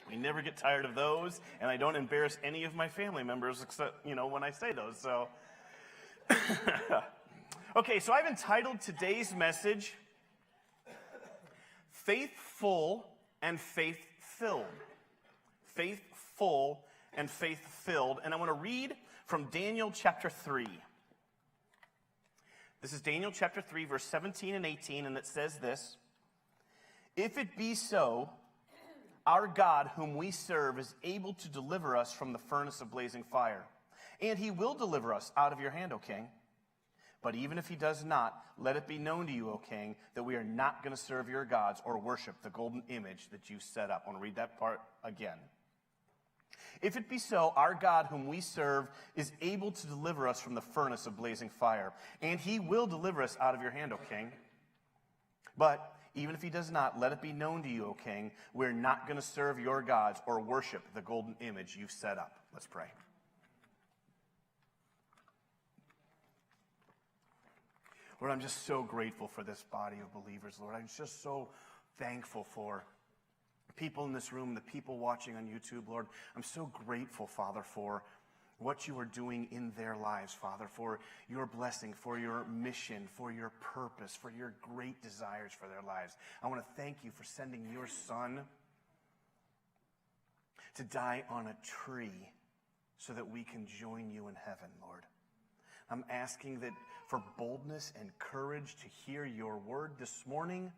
We never get tired of those, and I don't embarrass any of my family members except, when I say those. So, okay, so I've entitled today's message, Faithful and Faith-Filled. Faithful and Faith-Filled. And I want to read from Daniel chapter 3. This is Daniel chapter 3, verse 17 and 18, and it says this: If it be so, our God whom we serve is able to deliver us from the furnace of blazing fire, and he will deliver us out of your hand, O king. But even if he does not, let it be known to you, O king, that we are not going to serve your gods or worship the golden image that you set up. I want to read that part again. If it be so, our God whom we serve is able to deliver us from the furnace of blazing fire, and he will deliver us out of your hand, O king. But even if he does not, let it be known to you, O king, we're not going to serve your gods or worship the golden image you've set up. Let's pray. Lord, I'm just so grateful for this body of believers, Lord. I'm just so thankful for people in this room, the people watching on YouTube, Lord. I'm so grateful, Father, for what you are doing in their lives, Father, for your blessing, for your mission, for your purpose, for your great desires for their lives. I want to thank you for sending your Son to die on a tree so that we can join you in heaven, Lord. I'm asking that for boldness and courage to hear your word this morning,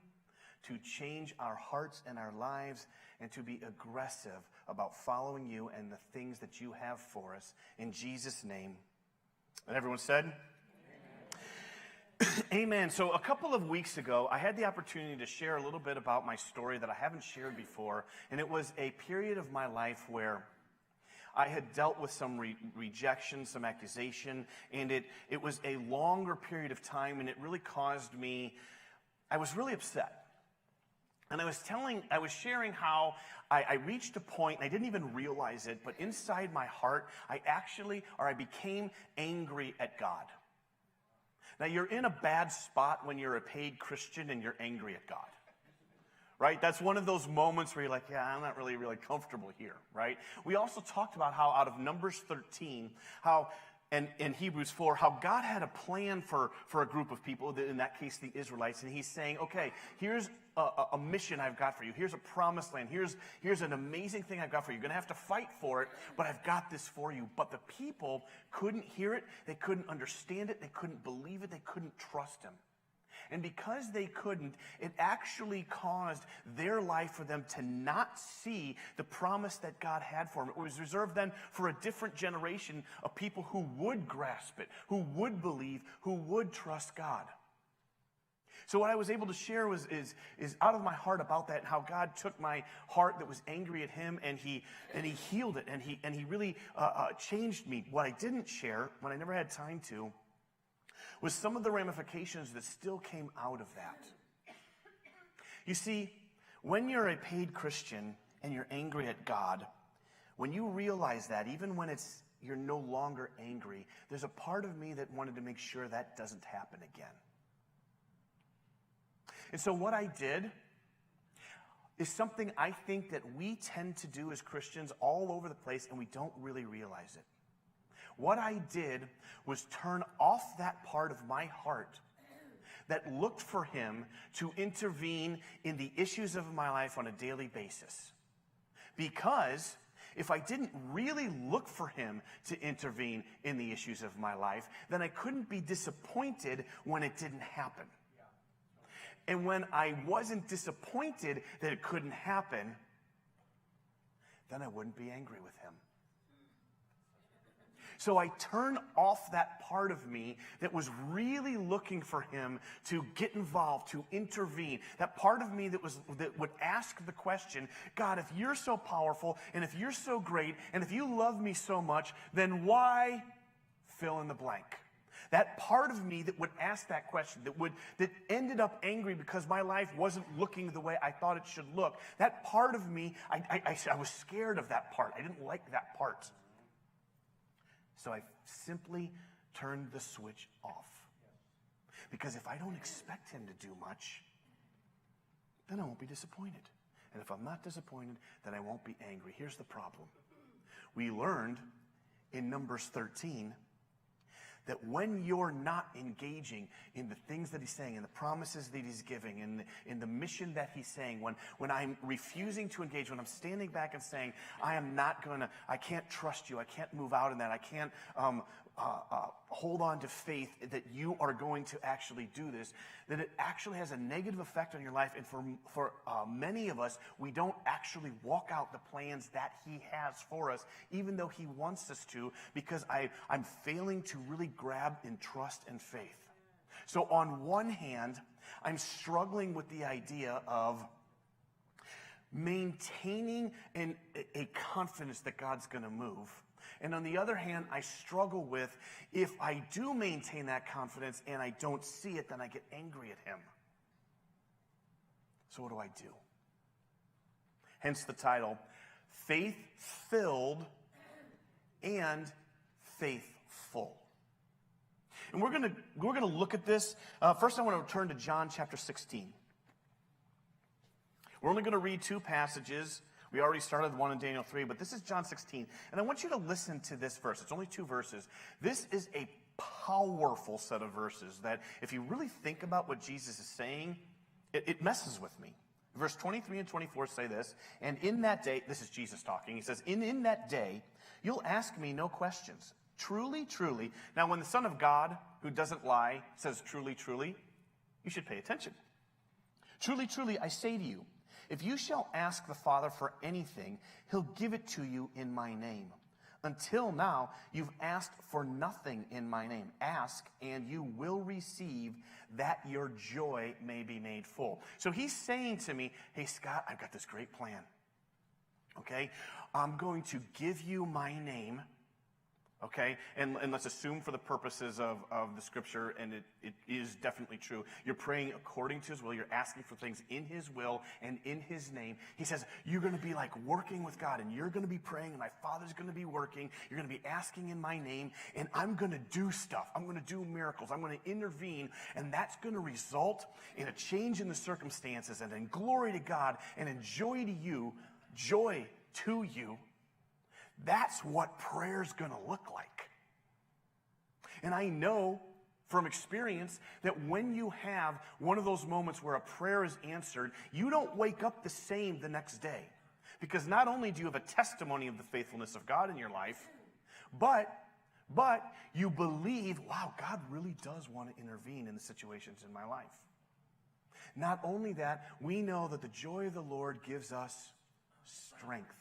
to change our hearts and our lives, and to be aggressive about following you and the things that you have for us. In Jesus' name. And everyone said? Amen. Amen. So a couple of weeks ago, I had the opportunity to share a little bit about my story that I haven't shared before. And it was a period of my life where I had dealt with some rejection, some accusation, and it was a longer period of time, and it really caused me, I was really upset. And I was sharing how I reached a point, and I didn't even realize it, but inside my heart, I became angry at God. Now, you're in a bad spot when you're a paid Christian and you're angry at God. Right? That's one of those moments where you're like, yeah, I'm not really comfortable here, right? We also talked about how out of Numbers 13, and Hebrews 4, how God had a plan for a group of people, in that case the Israelites, and he's saying, okay, here's a mission I've got for you. Here's a promised land. Here's an amazing thing I've got for you. You're going to have to fight for it, but I've got this for you. But the people couldn't hear it. They couldn't understand it. They couldn't believe it. They couldn't trust him. And because they couldn't, it actually caused their life for them to not see the promise that God had for them. It was reserved then for a different generation of people who would grasp it, who would believe, who would trust God. So what I was able to share is out of my heart about that, and how God took my heart that was angry at him, and he healed it, and he really changed me. What I didn't share, what I never had time to, was some of the ramifications that still came out of that. You see, when you're a paid Christian and you're angry at God, when you realize that, even when you're no longer angry, there's a part of me that wanted to make sure that doesn't happen again. And so what I did is something I think that we tend to do as Christians all over the place, and we don't really realize it. What I did was turn off that part of my heart that looked for him to intervene in the issues of my life on a daily basis. Because if I didn't really look for him to intervene in the issues of my life, then I couldn't be disappointed when it didn't happen. And when I wasn't disappointed that it couldn't happen, then I wouldn't be angry with him. So I turned off that part of me that was really looking for him to get involved, to intervene. That part of me that would ask the question, God, if you're so powerful, and if you're so great, and if you love me so much, then why fill in the blank? That part of me that would ask that question, that ended up angry because my life wasn't looking the way I thought it should look. That part of me, I was scared of that part. I didn't like that part. So I simply turned the switch off. Because if I don't expect him to do much, then I won't be disappointed. And if I'm not disappointed, then I won't be angry. Here's the problem. We learned in Numbers 13 that when you're not engaging in the things that he's saying, in the promises that he's giving, in the mission that he's saying, when I'm refusing to engage, when I'm standing back and saying, I can't trust you, I can't move out in that, I can't hold on to faith that you are going to actually do this, that it actually has a negative effect on your life. And for many of us, we don't actually walk out the plans that he has for us, even though he wants us to, because I'm failing to really grab in trust and faith. So on one hand, I'm struggling with the idea of maintaining a confidence that God's going to move. And on the other hand, I struggle with, if I do maintain that confidence and I don't see it, then I get angry at him. So what do I do? Hence the title, Faith-Filled and Faithful. And we're gonna look at this. First, I want to turn to John chapter 16. We're only going to read two passages. We already started one in Daniel 3, but this is John 16. And I want you to listen to this verse. It's only two verses. This is a powerful set of verses that if you really think about what Jesus is saying, it messes with me. Verse 23 and 24 say this, and in that day, this is Jesus talking, he says, in that day, you'll ask me no questions. Truly, truly. Now, when the Son of God, who doesn't lie, says truly, truly, you should pay attention. Truly, truly, I say to you, if you shall ask the Father for anything, he'll give it to you in my name. Until now, you've asked for nothing in my name. Ask, and you will receive, that your joy may be made full. So he's saying to me, hey, Scott, I've got this great plan. Okay? I'm going to give you my name. Okay, and let's assume for the purposes of the scripture, and it is definitely true, you're praying according to his will, you're asking for things in his will and in his name. He says, you're going to be like working with God, and you're going to be praying, and my Father's going to be working, you're going to be asking in my name, and I'm going to do stuff, I'm going to do miracles, I'm going to intervene, and that's going to result in a change in the circumstances, and in glory to God, and in joy to you. That's what prayer's going to look like. And I know from experience that when you have one of those moments where a prayer is answered, you don't wake up the same the next day. Because not only do you have a testimony of the faithfulness of God in your life, but you believe, wow, God really does want to intervene in the situations in my life. Not only that, we know that the joy of the Lord gives us strength.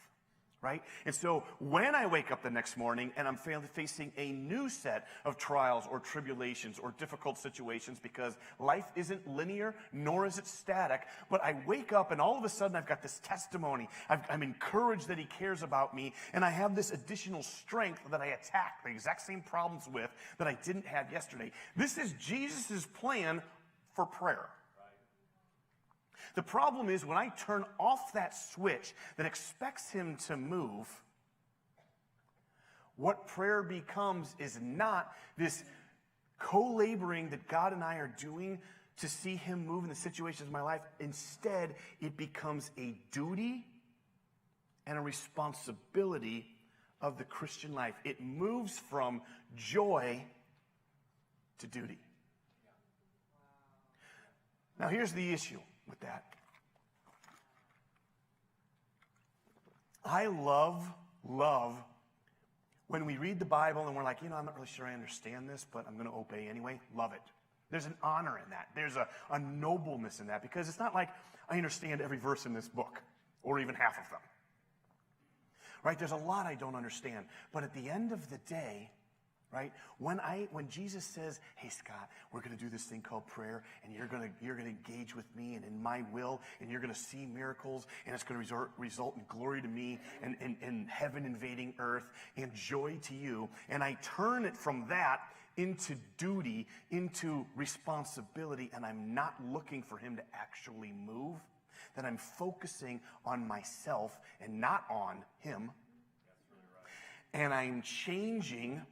Right? And so when I wake up the next morning and I'm facing a new set of trials or tribulations or difficult situations, because life isn't linear, nor is it static, but I wake up and all of a sudden I've got this testimony. I'm encouraged that he cares about me, and I have this additional strength that I attack the exact same problems with that I didn't have yesterday. This is Jesus' plan for prayer. The problem is when I turn off that switch that expects him to move, what prayer becomes is not this co-laboring that God and I are doing to see him move in the situations of my life. Instead, it becomes a duty and a responsibility of the Christian life. It moves from joy to duty. Now, here's the issue with that. I love when we read the Bible and we're like, I'm not really sure I understand this, but I'm going to obey anyway. Love it. There's an honor in that. There's a nobleness in that, because it's not like I understand every verse in this book or even half of them. Right? There's a lot I don't understand. But at the end of the day, right? When Jesus says, hey, Scott, we're going to do this thing called prayer, and you're going to engage with me and in my will, and you're going to see miracles, and it's going to result in glory to me and heaven invading earth and joy to you. And I turn it from that into duty, into responsibility, and I'm not looking for him to actually move, that I'm focusing on myself and not on him. And I am changing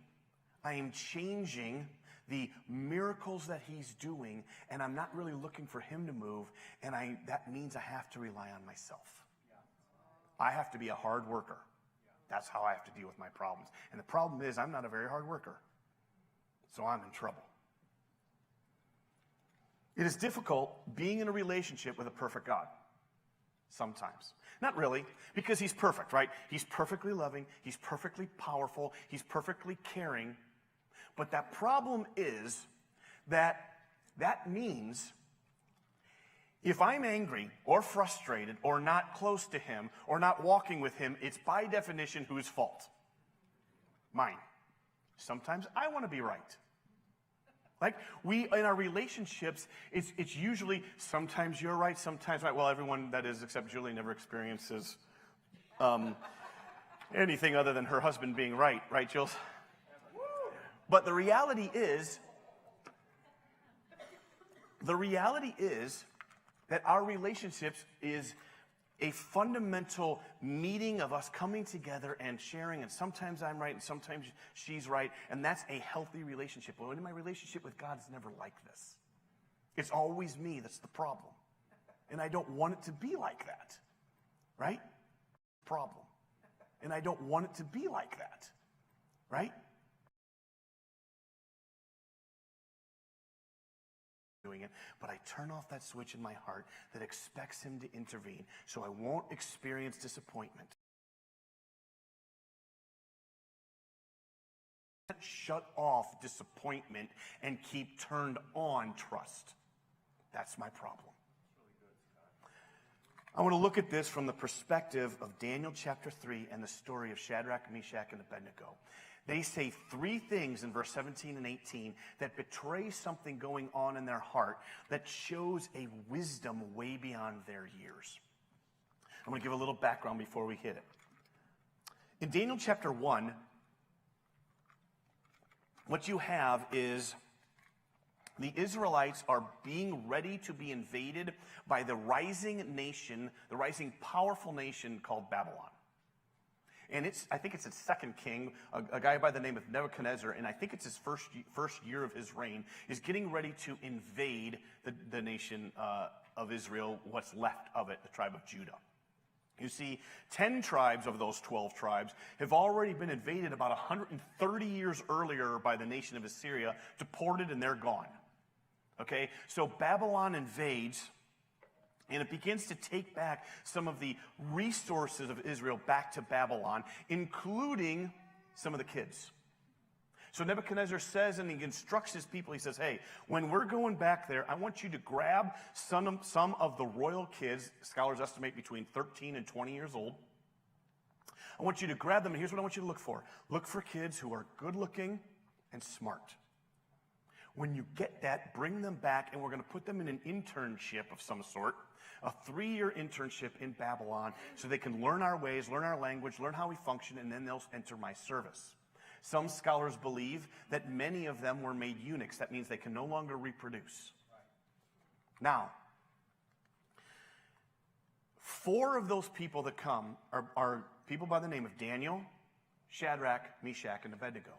the miracles that he's doing, and I'm not really looking for him to move, and that means I have to rely on myself. I have to be a hard worker. That's how I have to deal with my problems. And the problem is I'm not a very hard worker. So I'm in trouble. It is difficult being in a relationship with a perfect God. Sometimes. Not really, because he's perfect, right? He's perfectly loving. He's perfectly powerful. He's perfectly caring. But that problem is that means if I'm angry or frustrated or not close to him or not walking with him, it's by definition whose fault? Mine. Sometimes I want to be right. Like, we, in our relationships, it's usually sometimes you're right, sometimes right. Well, everyone that is, except Julie, never experiences anything other than her husband being right, Jules? But the reality is that our relationships is a fundamental meeting of us coming together and sharing, and sometimes I'm right and sometimes she's right, and that's a healthy relationship. Well, in my relationship with God, it's never like this. It's always me that's the problem, and I don't want it to be like that, right? Problem. And I don't want it to be like that, right? Doing it, but I turn off that switch in my heart that expects him to intervene so I won't experience disappointment. Shut off disappointment and keep turned on trust. That's my problem. I want to look at this from the perspective of Daniel chapter 3 and the story of Shadrach, Meshach, and Abednego. They say three things in verse 17 and 18 that betray something going on in their heart that shows a wisdom way beyond their years. I'm going to give a little background before we hit it. In Daniel chapter 1, what you have is the Israelites are being ready to be invaded by the rising nation, the rising powerful nation called Babylon. And I think it's its second king, a guy by the name of Nebuchadnezzar, and I think it's his first year of his reign, is getting ready to invade the nation of Israel, what's left of it, the tribe of Judah. You see, 10 tribes of those 12 tribes have already been invaded about 130 years earlier by the nation of Assyria, deported, and they're gone. Okay, so Babylon invades, and it begins to take back some of the resources of Israel back to Babylon, including some of the kids. So Nebuchadnezzar says, and he instructs his people, he says, hey, when we're going back there, I want you to grab some of the royal kids, scholars estimate between 13 and 20 years old. I want you to grab them, and here's what I want you to look for. Look for kids who are good looking and smart. When you get that, bring them back, and we're going to put them in an internship of some sort, a 3-year internship in Babylon, so they can learn our ways, learn our language, learn how we function, and then they'll enter my service. Some scholars believe that many of them were made eunuchs. That means they can no longer reproduce. Now, 4 of those people that come are people by the name of Daniel, Shadrach, Meshach, and Abednego.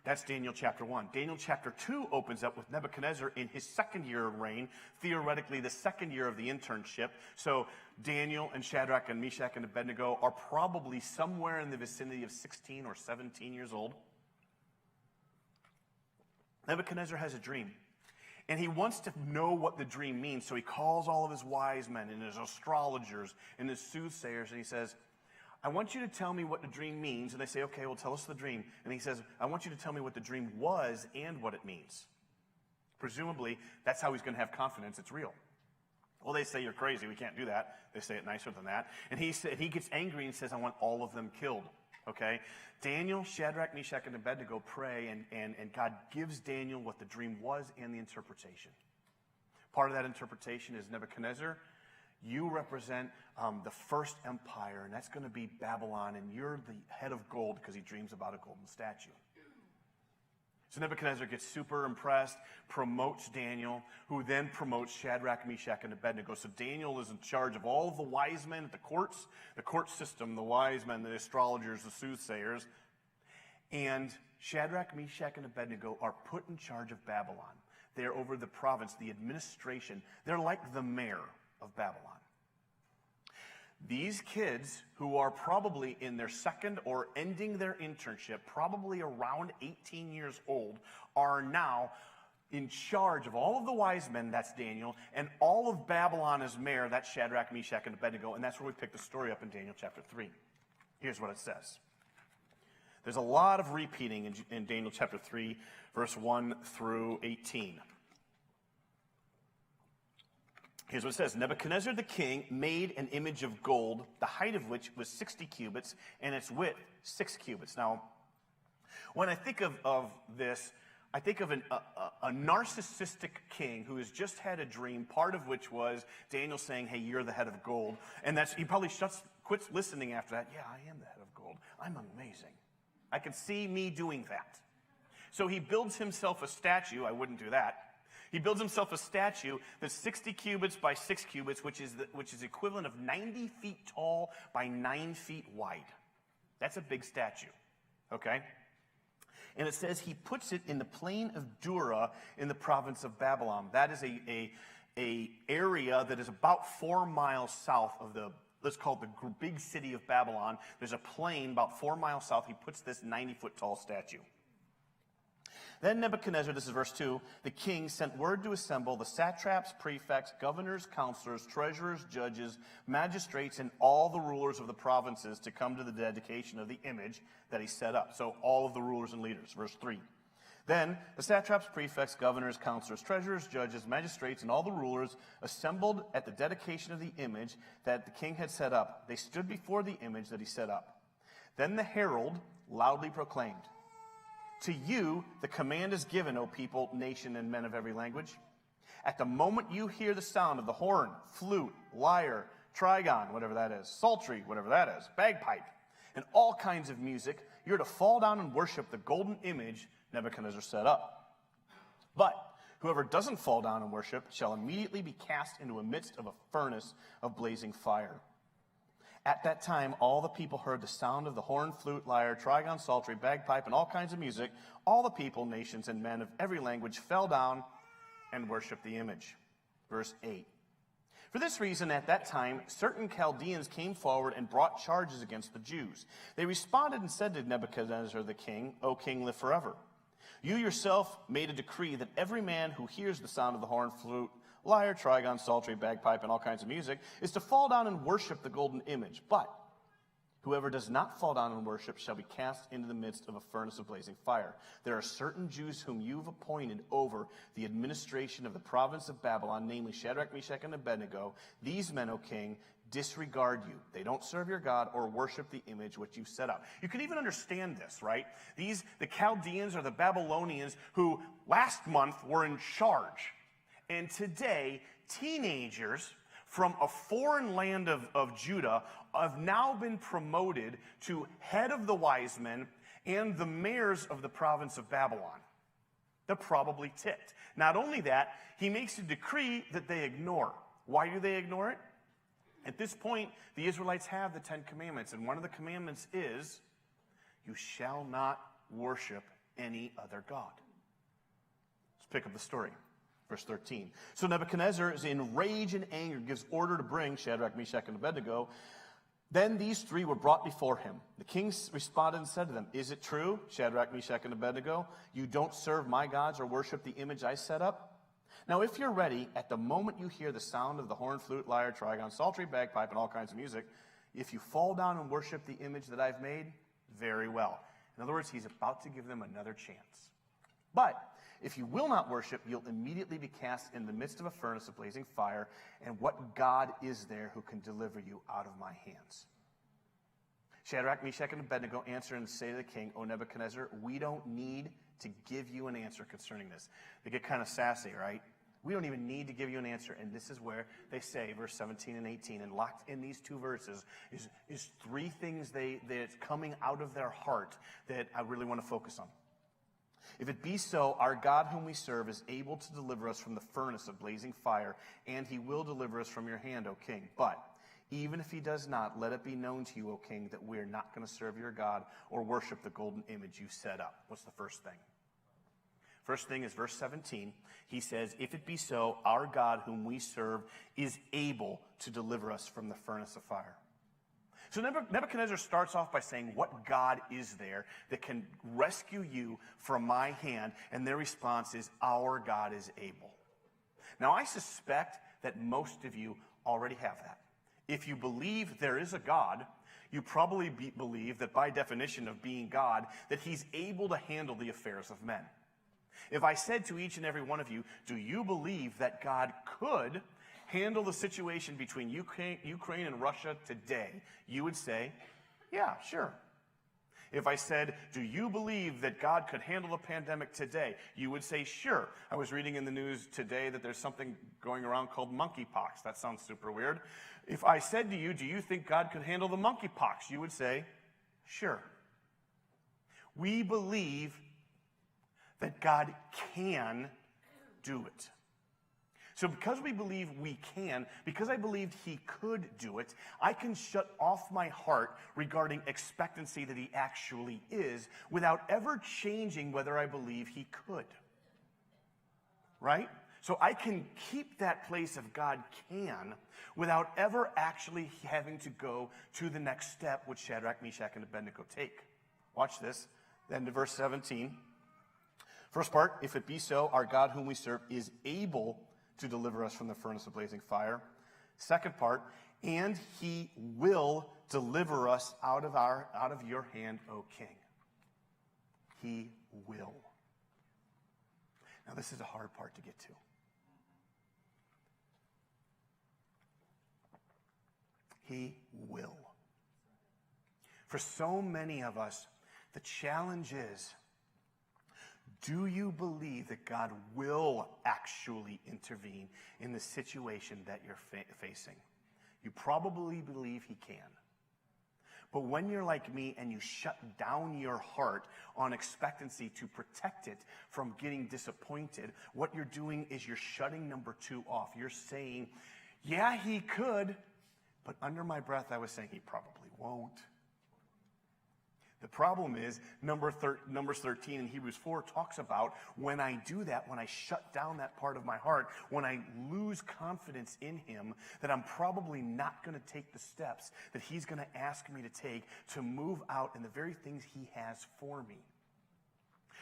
That's Daniel chapter 1. Daniel chapter 2 opens up with Nebuchadnezzar in his second year of reign, theoretically the second year of the internship. So Daniel and Shadrach and Meshach and Abednego are probably somewhere in the vicinity of 16 or 17 years old. Nebuchadnezzar has a dream, and he wants to know what the dream means. So he calls all of his wise men and his astrologers and his soothsayers, and he says, I want you to tell me what the dream means. And they say, okay, well, tell us the dream. And he says, I want you to tell me what the dream was and what it means. Presumably, that's how he's going to have confidence it's real. Well, they say, you're crazy. We can't do that. They say it nicer than that. And he gets angry and says, I want all of them killed. Okay? Daniel, Shadrach, Meshach, and Abednego pray, and God gives Daniel what the dream was and the interpretation. Part of that interpretation is Nebuchadnezzar, you represent the first empire, and that's going to be Babylon, and you're the head of gold because he dreams about a golden statue. So Nebuchadnezzar gets super impressed, promotes Daniel, who then promotes Shadrach, Meshach, and Abednego. So Daniel is in charge of all of the wise men at the court system, the wise men, the astrologers, the soothsayers. And Shadrach, Meshach, and Abednego are put in charge of Babylon. They're over the province, the administration. They're like the mayor of Babylon. These kids who are probably in their second or ending their internship, probably around 18 years old, are now in charge of all of the wise men, that's Daniel, and all of Babylon as mayor, that's Shadrach, Meshach, and Abednego, and that's where we pick the story up in Daniel chapter 3. Here's what it says. There's a lot of repeating in Daniel chapter 3, verse 1 through 18. Here's what it says. Nebuchadnezzar the king made an image of gold, the height of which was 60 cubits, and its width 6 cubits. Now, when I think of this, I think of a narcissistic king who has just had a dream, part of which was Daniel saying, hey, you're the head of gold. And he probably quits listening after that. Yeah, I am the head of gold. I'm amazing. I can see me doing that. So he builds himself a statue. I wouldn't do that. He builds himself a statue that's 60 cubits by 6 cubits, which is equivalent of 90 feet tall by 9 feet wide. That's a big statue, okay? And it says he puts it in the plain of Dura in the province of Babylon. That is a area that is about 4 miles south of let's call it the big city of Babylon. There's a plain about 4 miles south. He puts this 90-foot tall statue. Then Nebuchadnezzar, this is verse 2, the king sent word to assemble the satraps, prefects, governors, counselors, treasurers, judges, magistrates, and all the rulers of the provinces to come to the dedication of the image that he set up. So all of the rulers and leaders, verse 3. Then the satraps, prefects, governors, counselors, treasurers, judges, magistrates, and all the rulers assembled at the dedication of the image that the king had set up. They stood before the image that he set up. Then the herald loudly proclaimed, to you the command is given, O people, nation, and men of every language. At the moment you hear the sound of the horn, flute, lyre, trigon, whatever that is, psaltery, whatever that is, bagpipe, and all kinds of music, you're to fall down and worship the golden image Nebuchadnezzar set up. But whoever doesn't fall down and worship shall immediately be cast into the midst of a furnace of blazing fire. At that time, all the people heard the sound of the horn, flute, lyre, trigon, psaltery, bagpipe, and all kinds of music. All the people, nations, and men of every language fell down and worshiped the image. Verse 8. For this reason, at that time, certain Chaldeans came forward and brought charges against the Jews. They responded and said to Nebuchadnezzar the king, O king, live forever. You yourself made a decree that every man who hears the sound of the horn, flute, lyre, trigon, psaltery, bagpipe, and all kinds of music, is to fall down and worship the golden image. But whoever does not fall down and worship shall be cast into the midst of a furnace of blazing fire. There are certain Jews whom you've appointed over the administration of the province of Babylon, namely Shadrach, Meshach, and Abednego. These men, O king, disregard you. They don't serve your God or worship the image which you've set up. You can even understand this, right? The Chaldeans or the Babylonians who last month were in charge. And today, teenagers from a foreign land of Judah have now been promoted to head of the wise men and the mayors of the province of Babylon. They're probably ticked. Not only that, he makes a decree that they ignore. Why do they ignore it? At this point, the Israelites have the 10 commandments, and one of the commandments is, you shall not worship any other god. Let's pick up the story. Verse 13. So Nebuchadnezzar is in rage and anger, gives order to bring Shadrach, Meshach, and Abednego. Then these three were brought before him. The king responded and said to them, is it true, Shadrach, Meshach, and Abednego, you don't serve my gods or worship the image I set up? Now if you're ready, at the moment you hear the sound of the horn, flute, lyre, trigon, psaltery, bagpipe, and all kinds of music, if you fall down and worship the image that I've made, very well. In other words, he's about to give them another chance. But if you will not worship, you'll immediately be cast in the midst of a furnace of blazing fire. And what God is there who can deliver you out of my hands? Shadrach, Meshach, and Abednego answer and say to the king, O Nebuchadnezzar, we don't need to give you an answer concerning this. They get kind of sassy, right? We don't even need to give you an answer. And this is where they say, verse 17 and 18, and locked in these two verses is three things that's coming out of their heart that I really want to focus on. If it be so, our God whom we serve is able to deliver us from the furnace of blazing fire, and he will deliver us from your hand, O king. But even if he does not, let it be known to you, O king, that we are not going to serve your God or worship the golden image you set up. What's the first thing? First thing is verse 17. He says, if it be so, our God whom we serve is able to deliver us from the furnace of fire. So Nebuchadnezzar starts off by saying, what God is there that can rescue you from my hand? And their response is, our God is able. Now, I suspect that most of you already have that. If you believe there is a God, you probably believe that by definition of being God, that he's able to handle the affairs of men. If I said to each and every one of you, do you believe that God could handle the situation between Ukraine and Russia today, you would say, yeah, sure. If I said, do you believe that God could handle the pandemic today, you would say, sure. I was reading in the news today that there's something going around called monkeypox. That sounds super weird. If I said to you, do you think God could handle the monkeypox, you would say, sure. We believe that God can do it. So because we believe we can, because I believed he could do it, I can shut off my heart regarding expectancy that he actually is without ever changing whether I believe he could. Right? So I can keep that place of God can without ever actually having to go to the next step which Shadrach, Meshach, and Abednego take. Watch this. Then to verse 17. First part, if it be so, our God whom we serve is able to deliver us from the furnace of blazing fire. Second part, and he will deliver us out of your hand, O king. He will. Now this is a hard part to get to. He will. For so many of us, the challenge is, do you believe that God will actually intervene in the situation that you're facing? You probably believe he can. But when you're like me and you shut down your heart on expectancy to protect it from getting disappointed, what you're doing is you're shutting number 2 off. You're saying, yeah, he could, but under my breath I was saying he probably won't. The problem is, Numbers 13 in Hebrews 4 talks about when I do that, when I shut down that part of my heart, when I lose confidence in him, that I'm probably not going to take the steps that he's going to ask me to take to move out in the very things he has for me.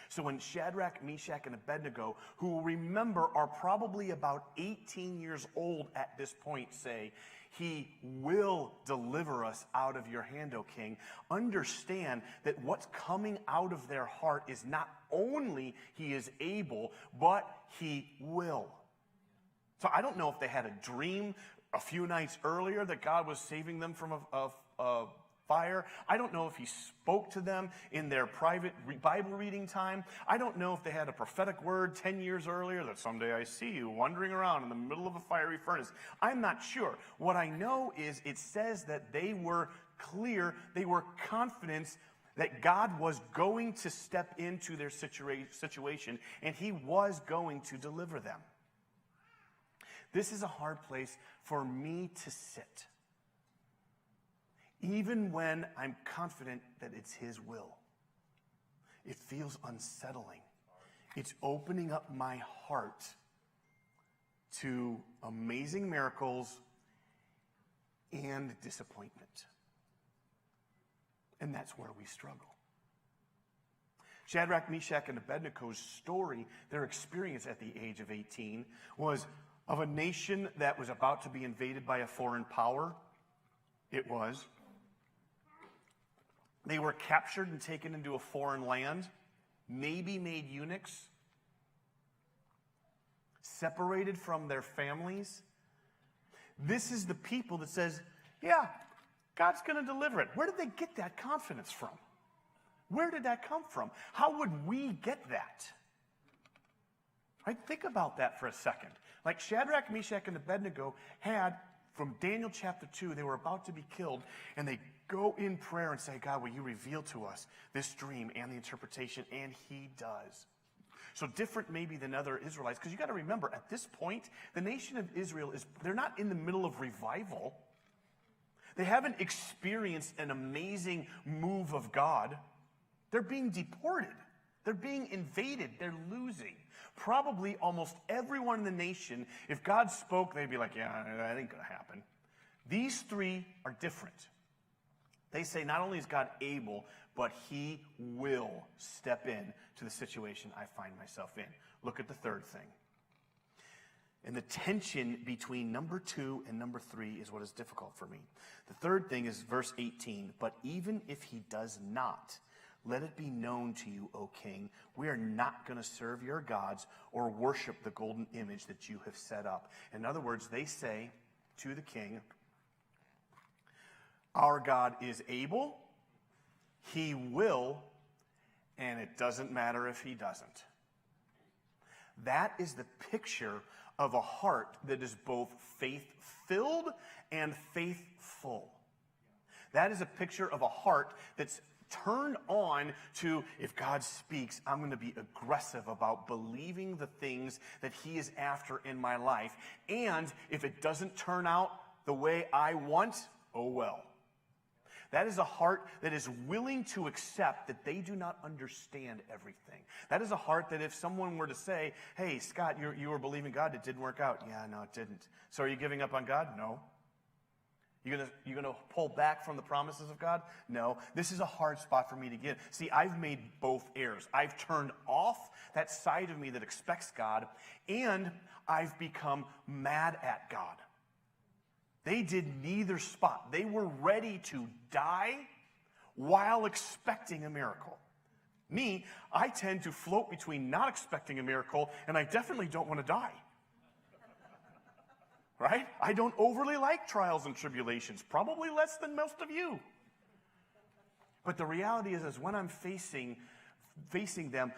So when Shadrach, Meshach, and Abednego, who remember are probably about 18 years old at this point, say, he will deliver us out of your hand, O king, understand that what's coming out of their heart is not only he is able, but he will. So I don't know if they had a dream a few nights earlier that God was saving them from a fire. I don't know if he spoke to them in their private Bible reading time. I don't know if they had a prophetic word 10 years earlier that someday I see you wandering around in the middle of a fiery furnace. I'm not sure. What I know is it says that they were clear, they were confident that God was going to step into their situation and he was going to deliver them. This is a hard place for me to sit. Even when I'm confident that it's his will, it feels unsettling. It's opening up my heart to amazing miracles and disappointment. And that's where we struggle. Shadrach, Meshach, and Abednego's story, their experience at the age of 18, was of a nation that was about to be invaded by a foreign power. It was. They were captured and taken into a foreign land, maybe made eunuchs, separated from their families. This is the people that says, yeah, God's going to deliver it. Where did they get that confidence from? Where did that come from? How would we get that? Right? Think about that for a second. Like Shadrach, Meshach, and Abednego had, from Daniel chapter 2, they were about to be killed, and they go in prayer and say, God, will you reveal to us this dream and the interpretation? And he does. So different maybe than other Israelites, because you got to remember, at this point, the nation of Israel they're not in the middle of revival. They haven't experienced an amazing move of God. They're being deported. They're being invaded. They're losing. Probably almost everyone in the nation, if God spoke, they'd be like, yeah, that ain't going to happen. These three are different. They say not only is God able, but he will step in to the situation I find myself in. Look at the third thing. And the tension between number 2 and number 3 is what is difficult for me. The third thing is verse 18. But even if he does not, let it be known to you, O king, we are not going to serve your gods or worship the golden image that you have set up. In other words, they say to the king, our God is able, he will, and it doesn't matter if he doesn't. That is the picture of a heart that is both faith-filled and faithful. That is a picture of a heart that's turned on to, if God speaks, I'm going to be aggressive about believing the things that he is after in my life. And if it doesn't turn out the way I want, oh well. That is a heart that is willing to accept that they do not understand everything. That is a heart that if someone were to say, hey, Scott, you were believing God, it didn't work out. Yeah, no, it didn't. So are you giving up on God? No. You gonna pull back from the promises of God? No. This is a hard spot for me to get. See, I've made both errors. I've turned off that side of me that expects God, and I've become mad at God. They did neither spot. They were ready to die while expecting a miracle. Me, I tend to float between not expecting a miracle, and I definitely don't want to die. Right? I don't overly like trials and tribulations, probably less than most of you. But the reality is when I'm facing them,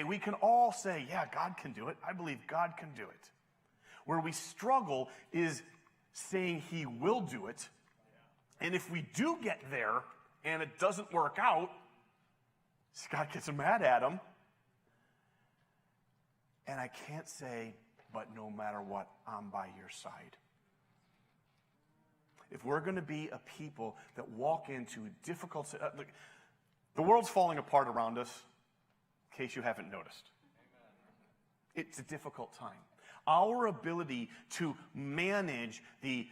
we can all say, yeah, God can do it. I believe God can do it. Where we struggle is saying he will do it. And if we do get there and it doesn't work out, Scott gets mad at him. And I can't say, but no matter what, I'm by your side. If we're going to be a people that walk into difficult... look, the world's falling apart around us, in case you haven't noticed. It's a difficult time. Our ability to manage the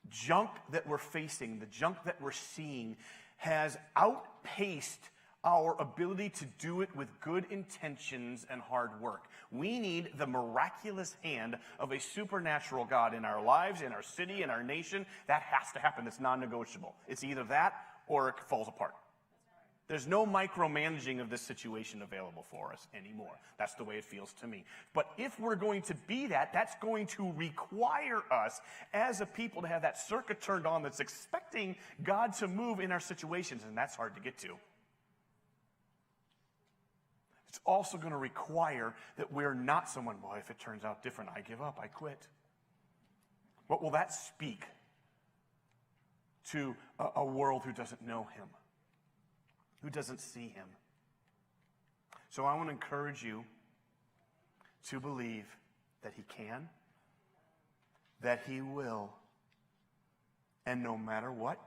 junk that we're facing, the junk that we're seeing, has outpaced our ability to do it with good intentions and hard work. We need the miraculous hand of a supernatural God in our lives, in our city, in our nation. That has to happen. It's non-negotiable. It's either that or it falls apart. There's no micromanaging of this situation available for us anymore. That's the way it feels to me. But if we're going to be that, that's going to require us as a people to have that circuit turned on that's expecting God to move in our situations, and that's hard to get to. It's also going to require that we're not someone, boy, if it turns out different, I give up, I quit. What will that speak to a world who doesn't know him? Who doesn't see him? So I want to encourage you to believe that he can, that he will, and no matter what,